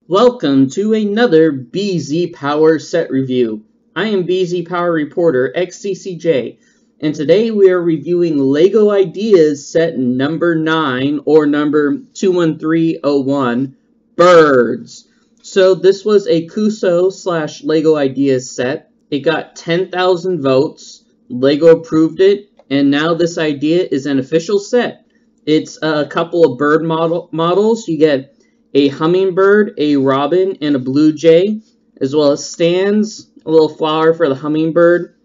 Welcome to another BZPower set review. I am BZPower reporter Xccj, and today we are reviewing LEGO Ideas set number 9, or number 21301, Birds. So this was a Xccj / LEGO Ideas set. It got 10,000 votes, LEGO approved it, and now this idea is an official set. It's a couple of bird models. You get a hummingbird, a robin, and a blue jay, as well as stands, a little flower for the hummingbird,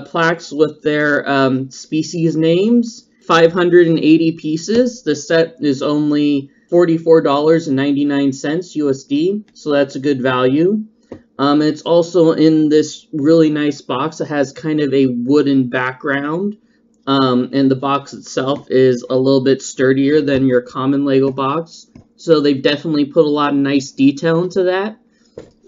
plaques with their species names, 580 pieces. The set is only $44.99 USD, so that's a good value. It's also in this really nice box. It has kind of a wooden background, and the box itself is a little bit sturdier than your common LEGO box. So they've definitely put a lot of nice detail into that.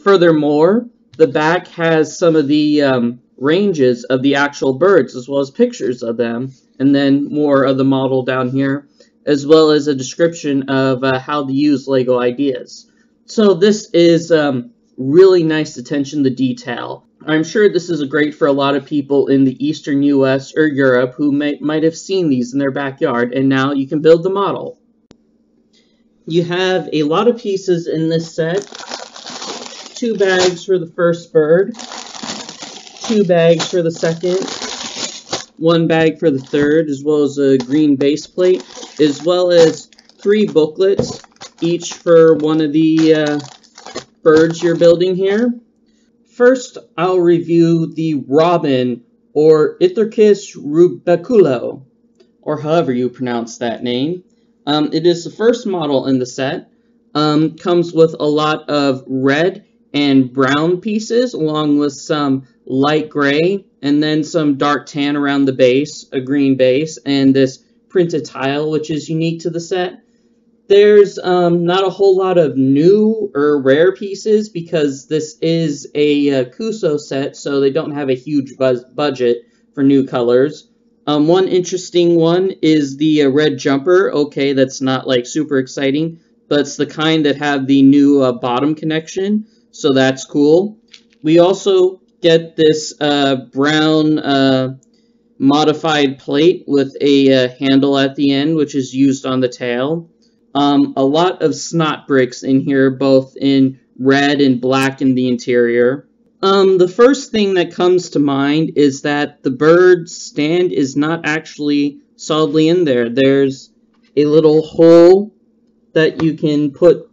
Furthermore, the back has some of the ranges of the actual birds, as well as pictures of them, and then more of the model down here, as well as a description of how to use LEGO Ideas. So this is really nice attention to detail. I'm sure this is great for a lot of people in the Eastern US or Europe who might have seen these in their backyard, and now you can build the model. You have a lot of pieces in this set. 2 bags for the first bird, 2 bags for the second, 1 bag for the third, as well as a green base plate, as well as 3 booklets, each for one of the birds you're building here. First, I'll review the robin, or Ithyrchus rubeculo, or however you pronounce that name. It is the first model in the set. Comes with a lot of red and brown pieces, along with some light gray, and then some dark tan around the base, a green base, and this printed tile, which is unique to the set. There's not a whole lot of new or rare pieces, because this is a Xccj set, so they don't have a huge budget for new colors. One interesting one is the red jumper. Okay, that's not like super exciting, but it's the kind that have the new bottom connection, so that's cool. We also get this brown modified plate with a handle at the end, which is used on the tail. A lot of snot bricks in here, both in red and black in the interior. The first thing that comes to mind is that the bird's stand is not actually solidly in there. There's a little hole that you can put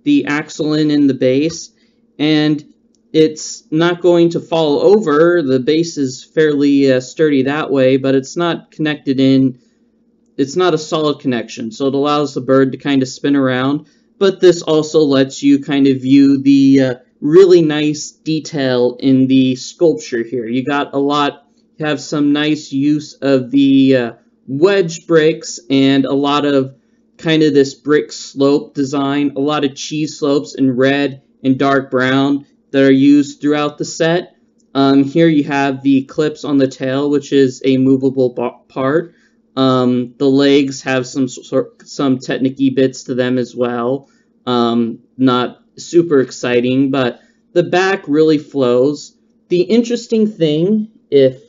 the axle in the base, and it's not going to fall over. The base is fairly sturdy that way, but it's not connected in. It's not a solid connection, so it allows the bird to kind of spin around, but this also lets you kind of view the really nice detail in the sculpture here. You have some nice use of the wedge bricks and a lot of kind of this brick slope design, a lot of cheese slopes in red and dark brown that are used throughout the set. Here you have the clips on the tail, which is a movable part. The legs have some technique-y bits to them as well. Not super exciting, but the back really flows. The interesting thing, if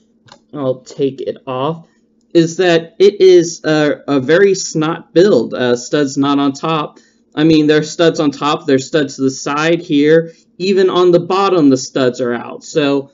I'll take it off, is that it is a very snot build. Studs not on top. I mean, there's studs on top, there's studs to the side here. Even on the bottom, the studs are out. So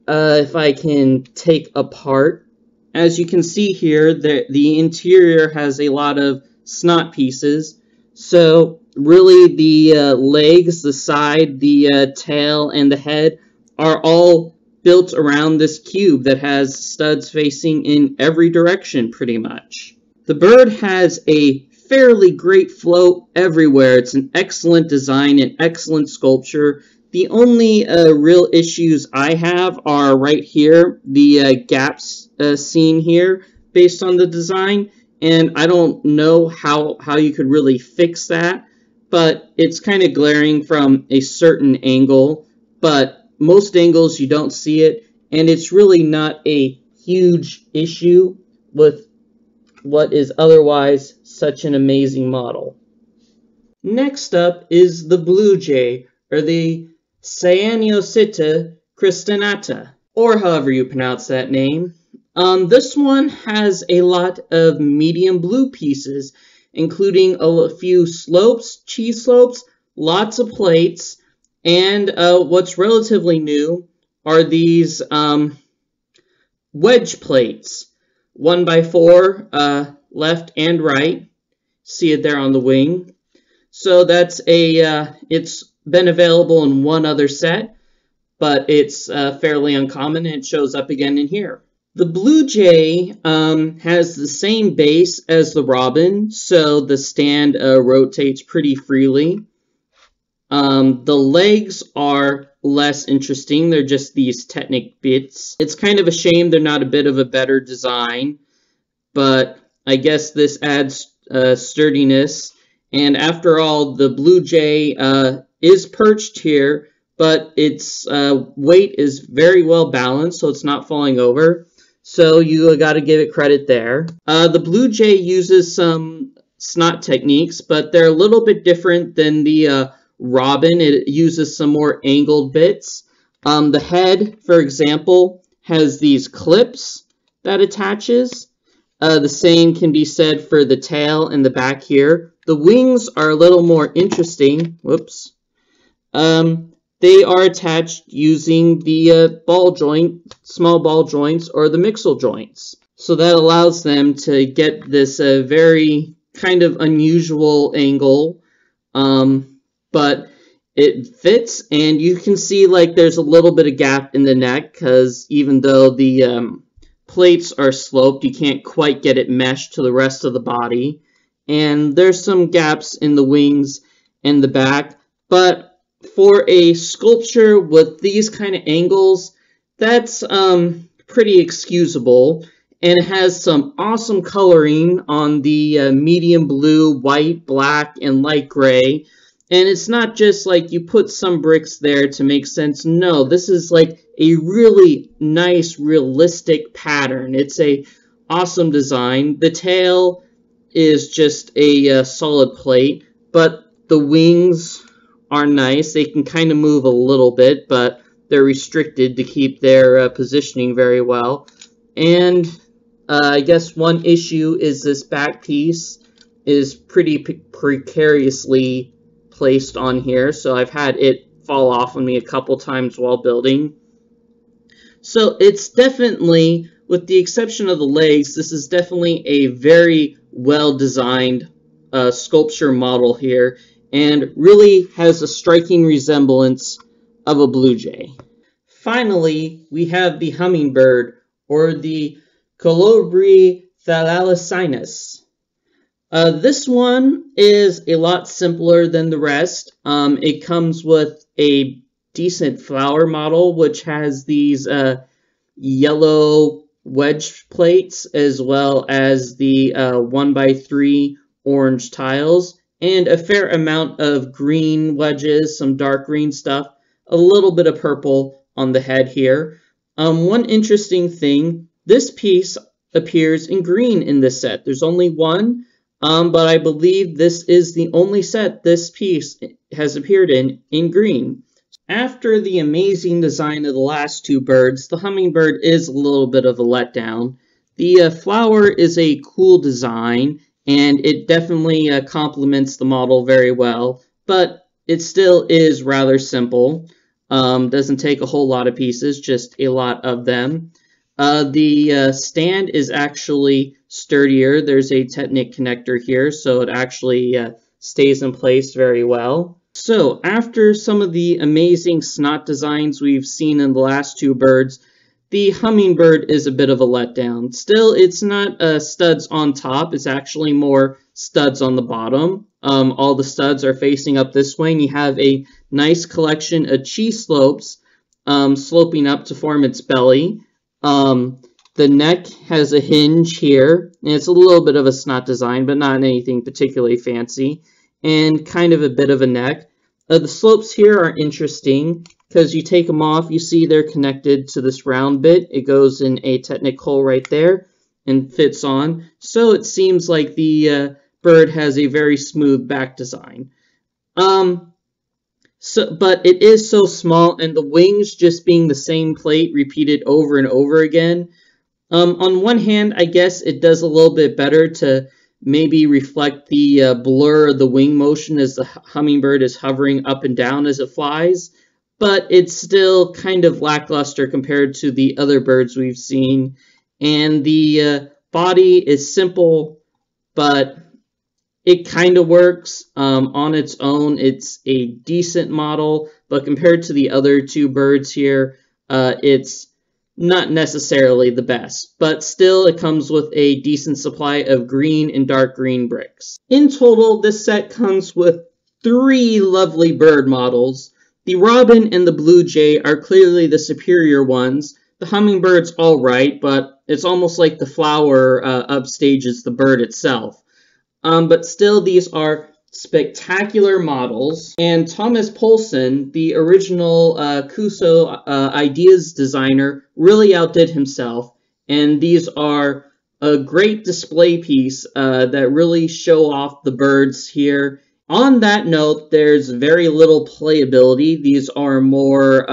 if I can take apart, as you can see here, the interior has a lot of snot pieces. So really the legs, the side, the tail, and the head are all built around this cube that has studs facing in every direction pretty much. The bird has a fairly great flow everywhere. It's an excellent design, an excellent sculpture. The only real issues I have are right here, the gaps seen here based on the design. And I don't know how you could really fix that, but it's kind of glaring from a certain angle, but most angles you don't see it, and it's really not a huge issue with what is otherwise such an amazing model. Next up is the blue jay, or the Cyanocita cristinata, or however you pronounce that name. This one has a lot of medium blue pieces, including a few slopes, cheese slopes, lots of plates, and what's relatively new are these wedge plates, 1x4 left and right. See it there on the wing. So that's it's been available in one other set, but it's fairly uncommon, and it shows up again in here. The blue jay has the same base as the robin, so the stand rotates pretty freely. The legs are less interesting. They're just these Technic bits. It's kind of a shame they're not a bit of a better design, but I guess this adds sturdiness. And after all, the blue jay is perched here, but its weight is very well balanced, so it's not falling over. So you got to give it credit there. The blue jay uses some snot techniques, but they're a little bit different than the robin. It uses some more angled bits. The head, for example, has these clips that attaches. The same can be said for the tail and the back here. The wings are a little more interesting. Whoops. They are attached using the ball joint, small ball joints, or the mixel joints. So that allows them to get this very kind of unusual angle, but it fits, and you can see like there's a little bit of gap in the neck, because even though the plates are sloped, you can't quite get it meshed to the rest of the body. And there's some gaps in the wings and the back, but for a sculpture with these kind of angles, that's pretty excusable. And it has some awesome coloring on the medium blue, white, black, and light gray. And it's not just like you put some bricks there to make sense. No, this is like a really nice, realistic pattern. It's a awesome design. The tail is just a solid plate, but the wings are nice. They can kind of move a little bit, but they're restricted to keep their positioning very well. And I guess one issue is this back piece is pretty precariously placed on here, so I've had it fall off on me a couple times while building. So it's definitely, with the exception of the legs, this is definitely a very well-designed sculpture model here, and really has a striking resemblance of a blue jay. Finally, we have the hummingbird, or the Colibri thalassinis. This one is a lot simpler than the rest. It comes with a decent flower model, which has these yellow wedge plates, as well as the 1x3 orange tiles, and a fair amount of green wedges, some dark green stuff, a little bit of purple on the head here. One interesting thing, this piece appears in green in this set. There's only one, but I believe this is the only set this piece has appeared in green. After the amazing design of the last two birds, the hummingbird is a little bit of a letdown. The flower is a cool design, and it definitely complements the model very well, but it still is rather simple. Doesn't take a whole lot of pieces, just a lot of them. The stand is actually sturdier. There's a Technic connector here, so it actually stays in place very well. So after some of the amazing snot designs we've seen in the last two birds, the hummingbird is a bit of a letdown. Still, it's not studs on top. It's actually more studs on the bottom. All the studs are facing up this way, and you have a nice collection of cheese slopes sloping up to form its belly. The neck has a hinge here, and it's a little bit of a snot design, but not anything particularly fancy, and kind of a bit of a neck. The slopes here are interesting, because you take them off, you see they're connected to this round bit. It goes in a Technic hole right there and fits on. So it seems like the bird has a very smooth back design. But it is so small, and the wings just being the same plate repeated over and over again. On one hand, I guess it does a little bit better to maybe reflect the blur of the wing motion as the hummingbird is hovering up and down as it flies, but it's still kind of lackluster compared to the other birds we've seen. And the body is simple, but it kind of works on its own. It's a decent model, but compared to the other two birds here, it's not necessarily the best, but still it comes with a decent supply of green and dark green bricks. In total, this set comes with 3 lovely bird models. The robin and the blue jay are clearly the superior ones. The hummingbird's alright, but it's almost like the flower upstages the bird itself. But still, these are spectacular models, and Thomas Poulsen, the original Xccj ideas designer, really outdid himself, and these are a great display piece that really show off the birds here. On that note, there's very little playability. These are more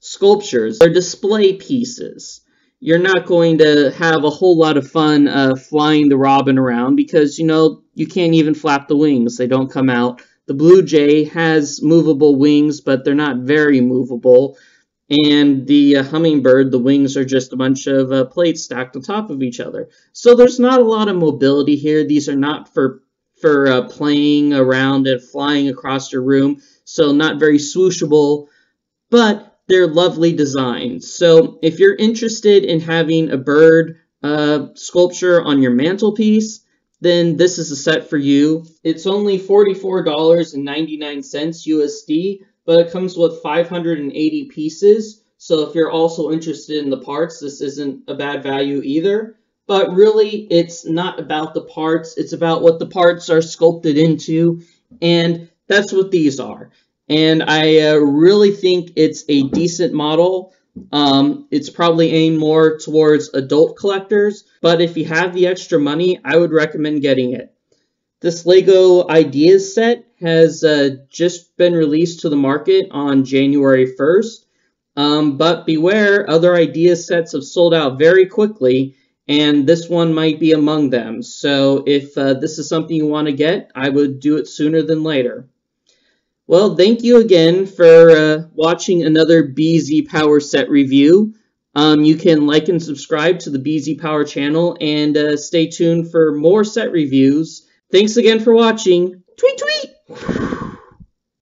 sculptures. They're display pieces. You're not going to have a whole lot of fun flying the robin around because, you know, you can't even flap the wings. They don't come out. The blue jay has movable wings, but they're not very movable. And the hummingbird, the wings are just a bunch of plates stacked on top of each other. So there's not a lot of mobility here. These are not for playing around and flying across your room, so not very swooshable, but they're lovely designs. So if you're interested in having a bird sculpture on your mantelpiece, then this is a set for you. It's only $44.99 USD, but it comes with 580 pieces. So if you're also interested in the parts, this isn't a bad value either. But really, it's not about the parts. It's about what the parts are sculpted into, and that's what these are. And I really think it's a decent model. It's probably aimed more towards adult collectors, but if you have the extra money, I would recommend getting it. This LEGO Ideas set has just been released to the market on January 1st, but beware, other Ideas sets have sold out very quickly, and this one might be among them. So if this is something you want to get, I would do it sooner than later. Well, thank you again for watching another BZPower set review. You can like and subscribe to the BZPower channel and stay tuned for more set reviews. Thanks again for watching.